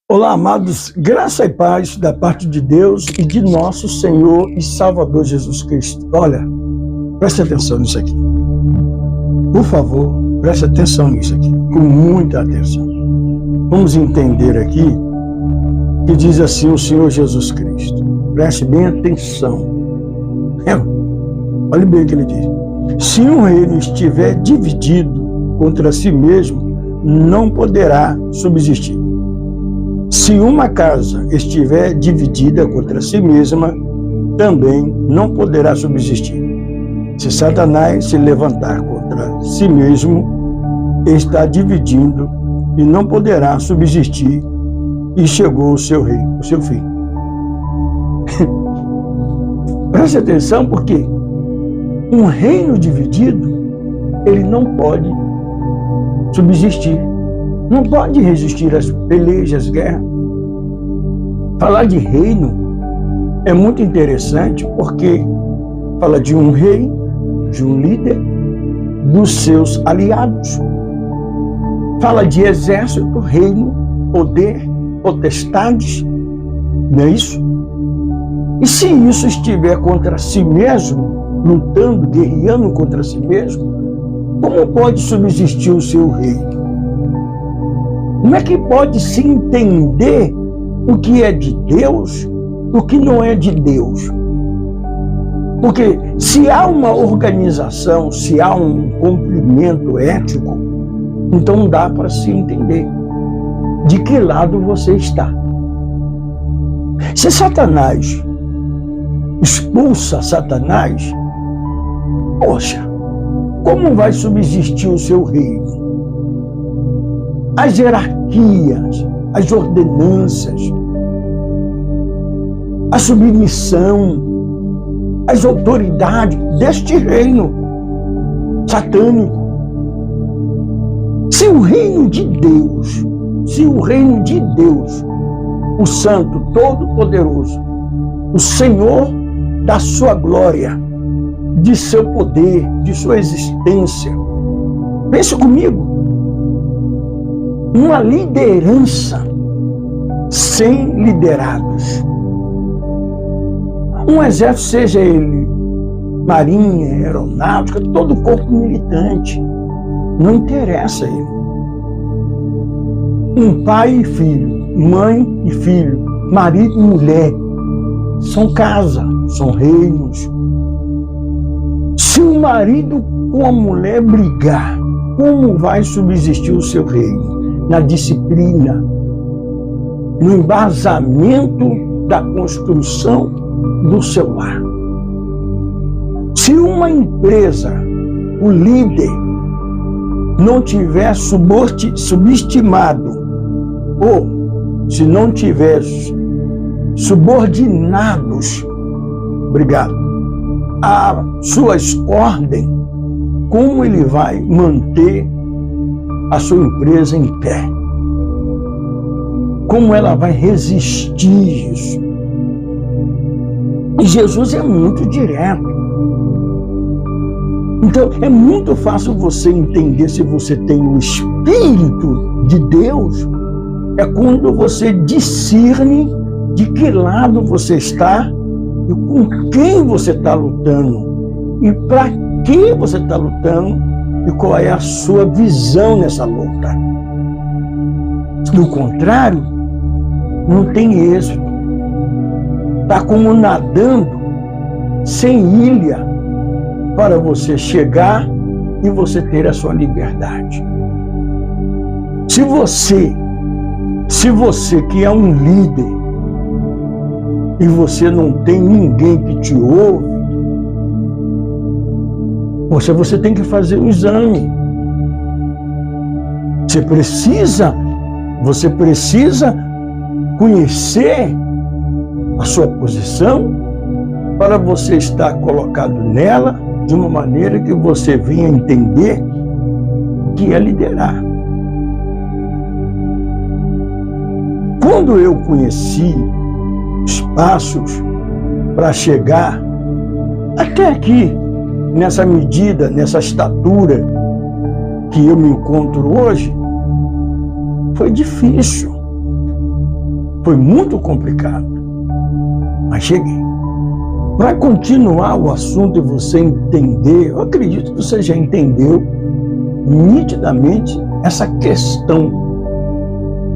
Olá, amados, graça e paz da parte de Deus e de nosso Senhor e Salvador Jesus Cristo. Olha, preste atenção nisso aqui. Por favor, preste atenção nisso aqui, com muita atenção. Vamos entender aqui que diz assim o Senhor Jesus Cristo. Preste bem atenção. Olha bem o que ele diz. Se um reino estiver dividido contra si mesmo, não poderá subsistir. Se uma casa estiver dividida contra si mesma, também não poderá subsistir. Se Satanás se levantar contra si mesmo, está dividindo e não poderá subsistir, e chegou o seu reino, o seu fim. Preste atenção, porque um reino dividido, ele não pode subsistir. Não pode resistir às pelejas, às guerras. Falar de reino é muito interessante porque fala de um rei, de um líder, dos seus aliados. Fala de exército, reino, poder, potestades, não é isso? E se isso estiver contra si mesmo, lutando, guerreando contra si mesmo, como pode subsistir o seu reino? Como é que pode se entender o que é de Deus, o que não é de Deus? Porque se há uma organização, se há um cumprimento ético, então dá para se entender de que lado você está. Se Satanás expulsa Satanás, poxa, como vai subsistir o seu reino? As hierarquias, as ordenanças, a submissão, as autoridades deste reino satânico. Se o reino de Deus, o Santo, Todo-Poderoso, o Senhor da sua glória, de seu poder, de sua existência, pense comigo, uma liderança sem liderados. Um exército, seja ele marinha, aeronáutica, todo o corpo militante, não interessa a ele. Um pai e filho, mãe e filho, marido e mulher, são casa, são reinos. Se o marido com a mulher brigar, como vai subsistir o seu reino? Na disciplina, no embasamento da construção do seu lar. Se uma empresa, o líder, não tiver subestimado, ou se não tiver subordinados, a suas ordens, como ele vai manter a sua empresa em pé? Como ela vai resistir isso? E Jesus é muito direto. Então, é muito fácil você entender se você tem o Espírito de Deus, é quando você discerne de que lado você está e com quem você está lutando e para que você está lutando e qual é a sua visão nessa luta. Do contrário, não tem êxito. Está como nadando sem ilha para você chegar e você ter a sua liberdade. Se você que é um líder e você não tem ninguém que te ouve, poxa, você tem que fazer um exame. Você precisa conhecer a sua posição para você estar colocado nela de uma maneira que você venha entender o que é liderar. Quando eu conheci os passos para chegar até aqui, nessa medida, nessa estatura que eu me encontro hoje, foi difícil. Foi muito complicado, mas cheguei. Para continuar o assunto e você entender, eu acredito que você já entendeu nitidamente essa questão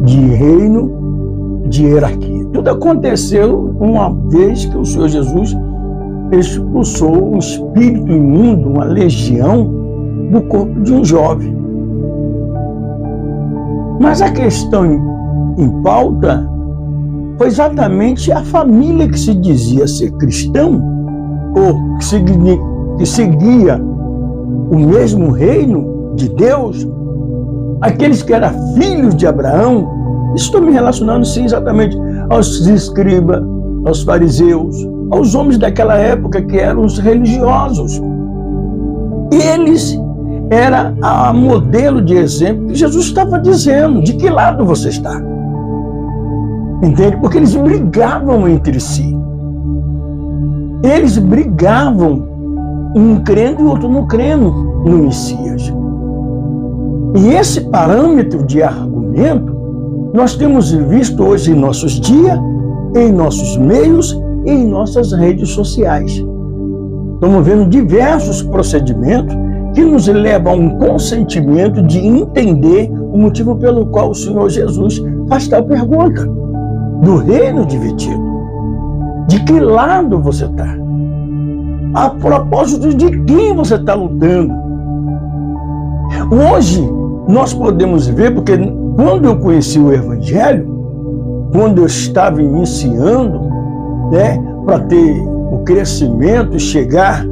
de reino, de hierarquia. Tudo aconteceu uma vez que o Senhor Jesus expulsou um espírito imundo, uma legião, do corpo de um jovem. Mas a questão em pauta foi exatamente a família que se dizia ser cristão, ou que seguia o mesmo reino de Deus, aqueles que eram filhos de Abraão. Estou me relacionando, sim, exatamente aos escribas, aos fariseus, aos homens daquela época que eram os religiosos. Eles eram a modelo de exemplo que Jesus estava dizendo, de que lado você está? Entende? Porque eles brigavam entre si. Eles brigavam, um crendo e outro não crendo no Messias. E esse parâmetro de argumento nós temos visto hoje em nossos dias, em nossos meios e em nossas redes sociais. Estamos vendo diversos procedimentos que nos levam a um consentimento de entender o motivo pelo qual o Senhor Jesus faz tal pergunta. Do reino dividido. De que lado você está? A propósito de quem você está lutando? Hoje, nós podemos ver, porque quando eu conheci o Evangelho, quando eu estava iniciando, para ter o crescimento e chegar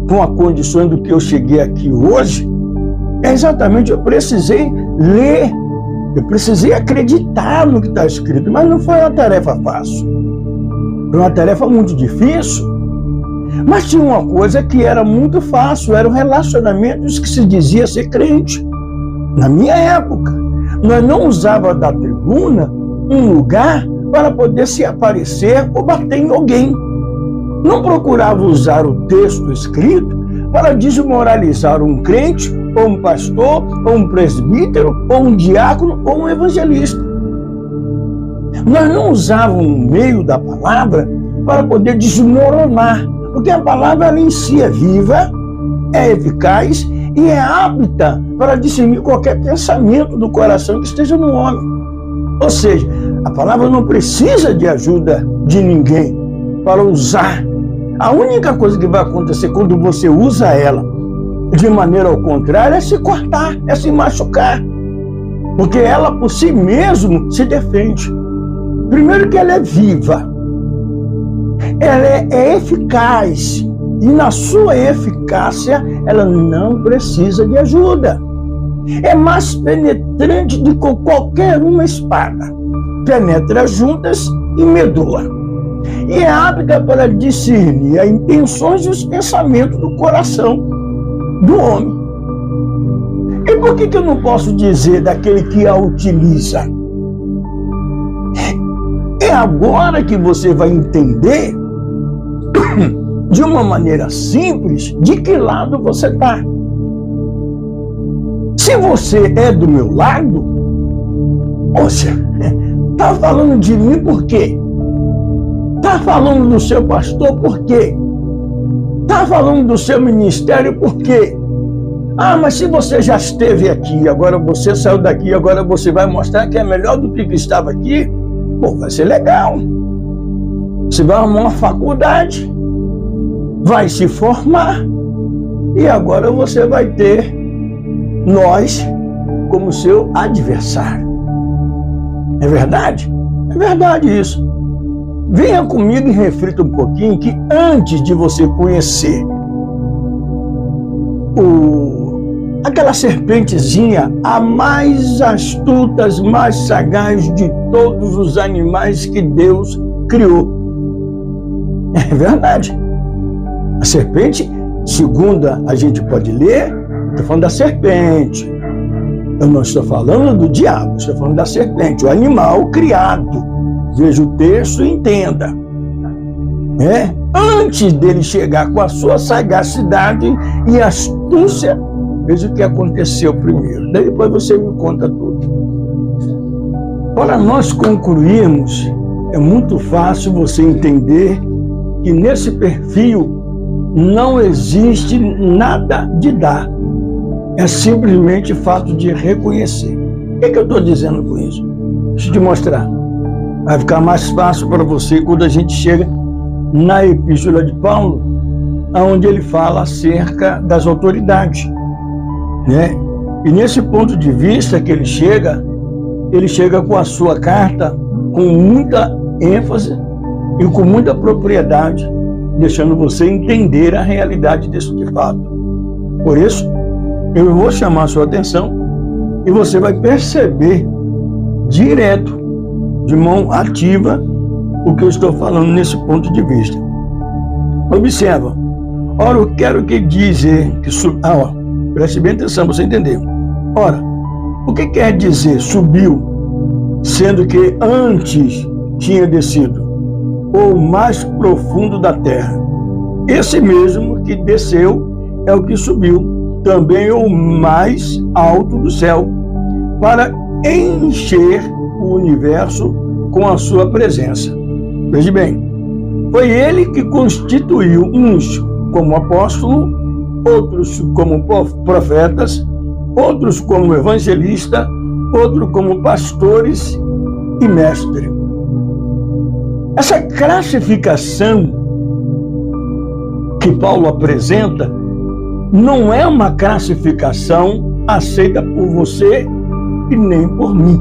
com a condição do que eu cheguei aqui hoje, exatamente, eu precisei ler, eu precisei acreditar no que está escrito, mas não foi uma tarefa fácil. Foi uma tarefa muito difícil, mas tinha uma coisa que era muito fácil, eram relacionamentos que se dizia ser crente. Na minha época, nós não usávamos da tribuna um lugar para poder se aparecer ou bater em alguém. Não procurava usar o texto escrito para desmoralizar um crente, ou um pastor, ou um presbítero, ou um diácono, ou um evangelista. Nós não usávamos o meio da palavra para poder desmoronar, porque a palavra ela em si é viva, é eficaz e é apta para discernir qualquer pensamento do coração que esteja no homem. Ou seja, a palavra não precisa de ajuda de ninguém para usar. A única coisa que vai acontecer quando você usa ela de maneira ao contrário é se cortar, é se machucar. Porque ela por si mesma se defende. Primeiro que ela é viva, ela é eficaz. E na sua eficácia, ela não precisa de ajuda. É mais penetrante do que qualquer uma espada. Penetra juntas e medula. E é apta para discernir as intenções e os pensamentos do coração do homem. E por que eu não posso dizer daquele que a utiliza? É agora que você vai entender de uma maneira simples, de que lado você está. Se você é do meu lado, poxa, está falando de mim por quê? Está falando do seu pastor por quê? Está falando do seu ministério por quê? Ah, mas se você já esteve aqui, agora você saiu daqui, agora você vai mostrar que é melhor do que estava aqui, pô, vai ser legal. Você vai arrumar uma faculdade, vai se formar e agora você vai ter nós como seu adversário. É verdade? É verdade isso. Venha comigo e reflita um pouquinho que antes de você conhecer aquela serpentezinha, a mais astuta, mais sagaz de todos os animais que Deus criou. É verdade. A serpente, segundo a gente pode ler, estou falando da serpente. Eu não estou falando do diabo, estou falando da serpente, o animal criado. Veja o texto e entenda. Antes dele chegar com a sua sagacidade e astúcia, veja o que aconteceu primeiro. Daí depois você me conta tudo. Para nós concluirmos é muito fácil você entender que nesse perfil não existe nada de dar. É simplesmente fato de reconhecer. O que eu estou dizendo com isso? Deixa eu te mostrar. Vai ficar mais fácil para você quando a gente chega na Epístola de Paulo, onde ele fala acerca das autoridades, né? E nesse ponto de vista que ele chega com a sua carta com muita ênfase e com muita propriedade, deixando você entender a realidade desse fato. Por isso, eu vou chamar a sua atenção e você vai perceber direto, de mão ativa, o que eu estou falando nesse ponto de vista. Observa. Ora, eu quero que dizer que preste bem atenção para você entender. Ora, o que quer dizer subiu, sendo que antes tinha descido, ou mais profundo da terra? Esse mesmo que desceu é o que subiu, também o mais alto do céu, para encher o universo com a sua presença. Veja bem, foi ele que constituiu uns como apóstolo, outros como profetas, outros como evangelistas, outros como pastores e mestres. Essa classificação que Paulo apresenta não é uma classificação aceita por você e nem por mim.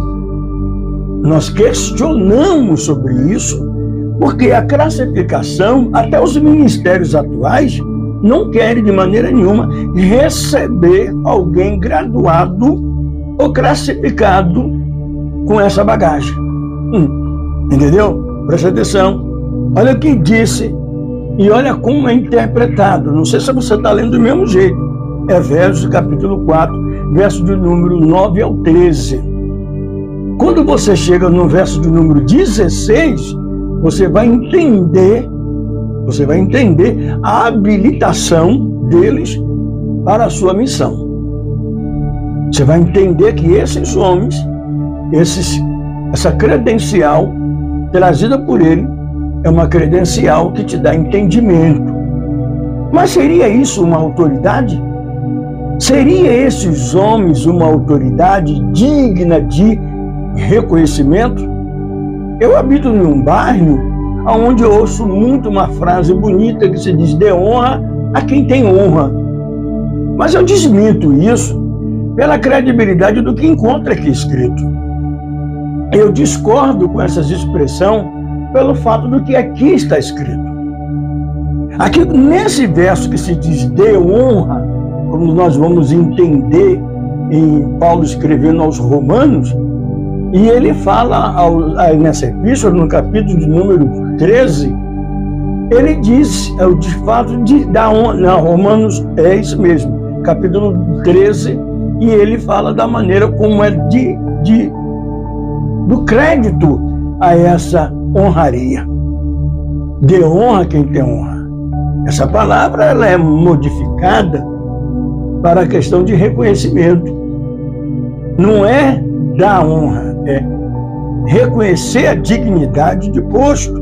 Nós questionamos sobre isso, porque a classificação, até os ministérios atuais, não querem de maneira nenhuma receber alguém graduado ou classificado com essa bagagem. Entendeu? Presta atenção. Olha o que disse e olha como é interpretado. Não sei se você está lendo do mesmo jeito. Efésios capítulo 4, verso de número 9 ao 13. Quando você chega no verso de número 16, você vai entender a habilitação deles para a sua missão. Você vai entender que esses homens, essa credencial trazida por ele, é uma credencial que te dá entendimento. Mas seria isso uma autoridade? Seria esses homens uma autoridade digna de reconhecimento? Eu habito em um bairro onde eu ouço muito uma frase bonita que se diz: dê honra a quem tem honra. Mas eu desminto isso pela credibilidade do que encontra aqui escrito. Eu discordo com essas expressões pelo fato do que aqui está escrito. Aqui nesse verso que se diz dê honra, como nós vamos entender em Paulo escrevendo aos Romanos, e ele fala nessa epístola, no capítulo de número 13, ele diz, de fato, de dar honra. Romanos é isso mesmo, capítulo 13, e ele fala da maneira como é do crédito a essa honraria. Dê honra a quem tem honra. Essa palavra ela é modificada para a questão de reconhecimento. Não é dar honra, é reconhecer a dignidade de posto,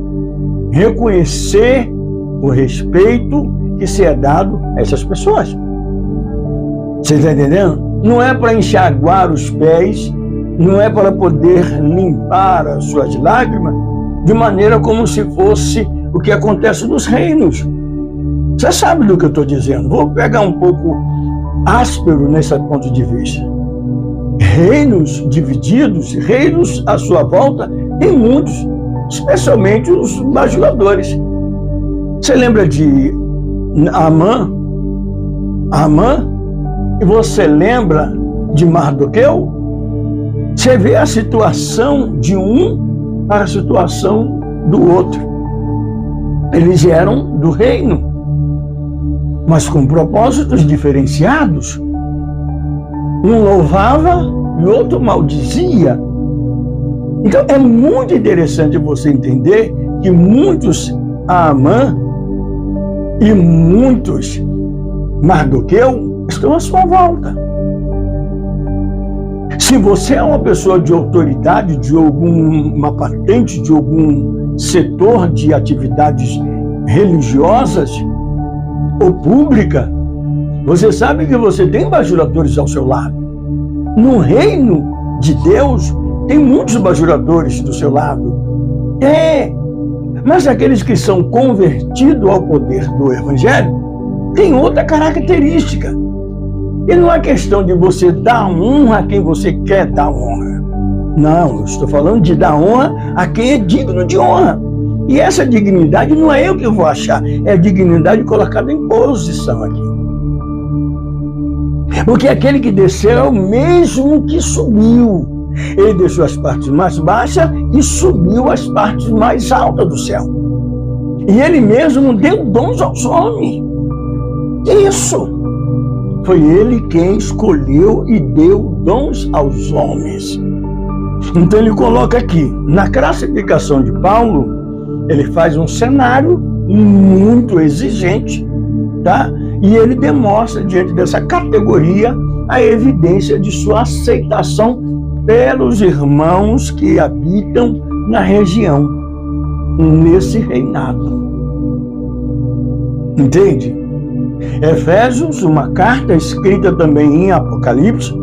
reconhecer o respeito que se é dado a essas pessoas. Você está entendendo? Não é para enxaguar os pés, não é para poder limpar as suas lágrimas, de maneira como se fosse o que acontece nos reinos. Você sabe do que eu estou dizendo. Vou pegar um pouco áspero nesse ponto de vista. Reinos divididos, reinos à sua volta, tem muitos, especialmente os bajuladores. Você lembra de Amã? E você lembra de Mardoqueu? Você vê a situação de um para a situação do outro. Eles eram do reino, mas com propósitos diferenciados. Um louvava e o outro maldizia. Então é muito interessante você entender que muitos Amã e muitos Mardoqueu estão à sua volta. Se você é uma pessoa de autoridade, de alguma patente, de algum setor de atividades religiosas ou pública, você sabe que você tem bajuladores ao seu lado. No reino de Deus, tem muitos bajuladores do seu lado. Mas aqueles que são convertidos ao poder do Evangelho têm outra característica. E não é questão de você dar honra a quem você quer dar honra. Não, eu estou falando de dar honra a quem é digno de honra. E essa dignidade não é eu que vou achar, é a dignidade colocada em posição aqui. Porque aquele que desceu é o mesmo que subiu. Ele deixou as partes mais baixas e subiu as partes mais altas do céu. E ele mesmo deu dons aos homens. Isso. Foi ele quem escolheu e deu dons aos homens. Então ele coloca aqui, na classificação de Paulo, ele faz um cenário muito exigente, tá? E ele demonstra, diante dessa categoria, a evidência de sua aceitação pelos irmãos que habitam na região, nesse reinado. Entende? Efésios, uma carta escrita também em Apocalipse,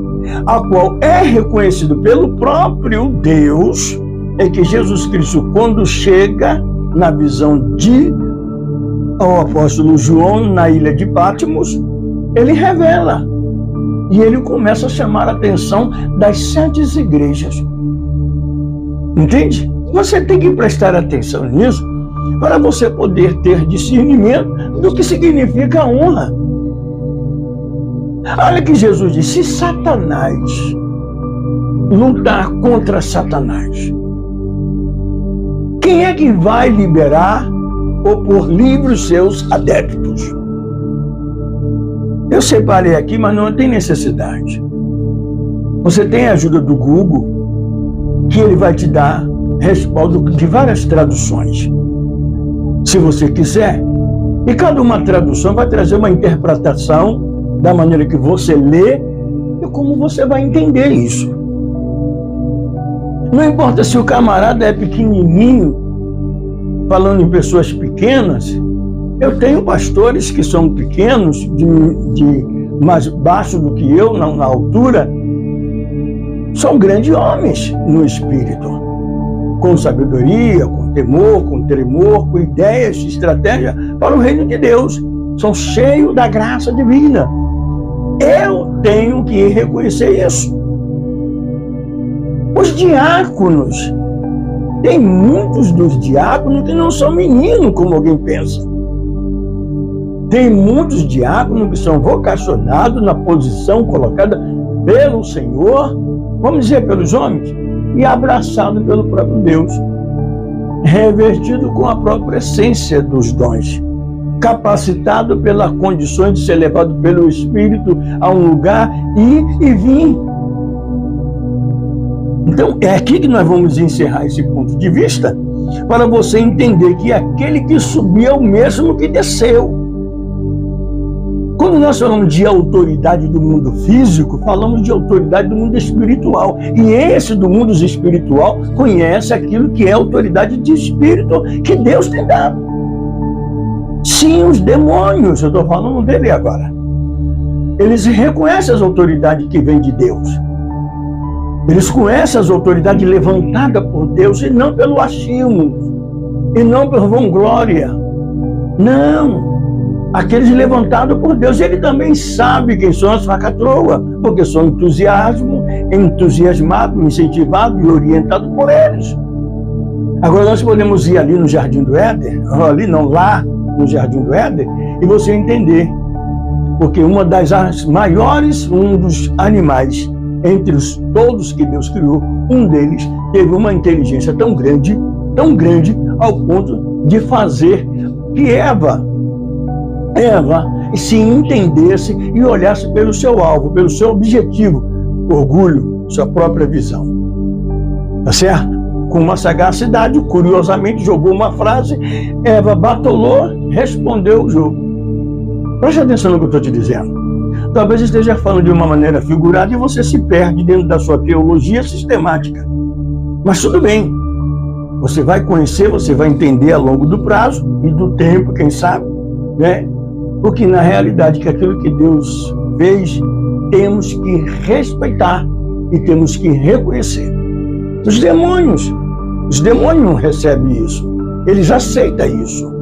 a qual é reconhecido pelo próprio Deus, é que Jesus Cristo, quando chega na visão de ao apóstolo João na ilha de Patmos, ele revela e ele começa a chamar a atenção das 7 igrejas. Entende? Você tem que prestar atenção nisso para você poder ter discernimento do que significa a honra. Olha que Jesus disse: se Satanás lutar contra Satanás, quem é que vai liberar ou por livre os seus adeptos? Eu separei aqui, mas não tem necessidade. Você tem a ajuda do Google, que ele vai te dar respaldo de várias traduções, se você quiser. E cada uma tradução vai trazer uma interpretação da maneira que você lê e como você vai entender isso. Não importa se o camarada é pequenininho, falando em pessoas pequenas. Eu tenho pastores que são pequenos, de mais baixo do que eu na altura, são grandes homens no espírito, com sabedoria, com temor, com tremor, com ideias, estratégia para o reino de Deus. São cheios da graça divina. Eu tenho que reconhecer isso. Os diáconos, tem muitos dos diáconos que não são meninos, como alguém pensa. Tem muitos diáconos que são vocacionados na posição colocada pelo Senhor, vamos dizer, pelos homens, e abraçado pelo próprio Deus, revestido com a própria essência dos dons, capacitado pelas condições de ser levado pelo Espírito a um lugar e vir. Então, é aqui que nós vamos encerrar esse ponto de vista, para você entender que aquele que subiu é o mesmo que desceu. Quando nós falamos de autoridade do mundo físico, falamos de autoridade do mundo espiritual. E esse do mundo espiritual conhece aquilo que é autoridade de espírito que Deus tem dado. Sim, os demônios, eu estou falando dele agora. Eles reconhecem as autoridades que vêm de Deus. Eles conhecem as autoridades levantadas por Deus e não pelo achismo, e não por vanglória. Não. Aqueles levantados por Deus, ele também sabe quem são as falcatruas, porque são entusiasmados, incentivados e orientados por eles. Agora nós podemos ir ali no Jardim do Éden, ali não, lá no Jardim do Éden, e você entender, porque uma das maiores, um dos animais, entre todos que Deus criou, um deles teve uma inteligência tão grande, ao ponto de fazer que Eva se entendesse e olhasse pelo seu alvo, pelo seu objetivo, orgulho, sua própria visão. Tá certo? Com uma sagacidade, curiosamente, jogou uma frase, Eva batolou, respondeu o jogo. Preste atenção no que eu estou te dizendo. talvez esteja falando de uma maneira figurada e você se perde dentro da sua teologia sistemática. Mas tudo bem, você vai conhecer, você vai entender ao longo do prazo e do tempo, quem sabe, né? Porque na realidade que aquilo que Deus fez, temos que respeitar e temos que reconhecer. Os demônios recebem isso, eles aceitam isso.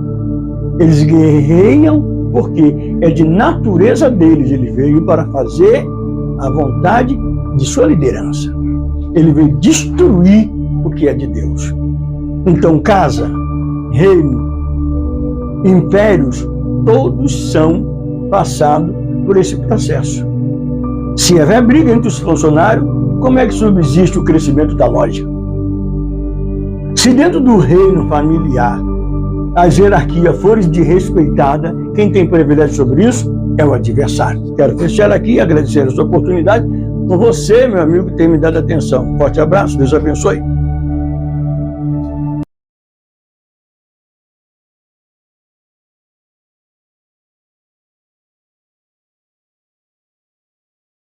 Eles guerreiam porque é de natureza deles. Ele veio para fazer a vontade de sua liderança. Ele veio destruir o que é de Deus. Então, casa, reino, impérios, todos são passados por esse processo. Se houver briga entre os funcionários, como é que subsiste o crescimento da loja? Se dentro do reino familiar as hierarquias forem desrespeitadas, quem tem privilégio sobre isso é o adversário. Quero fechar aqui e agradecer essa oportunidade por você, meu amigo, que tem me dado atenção. Forte abraço, Deus abençoe.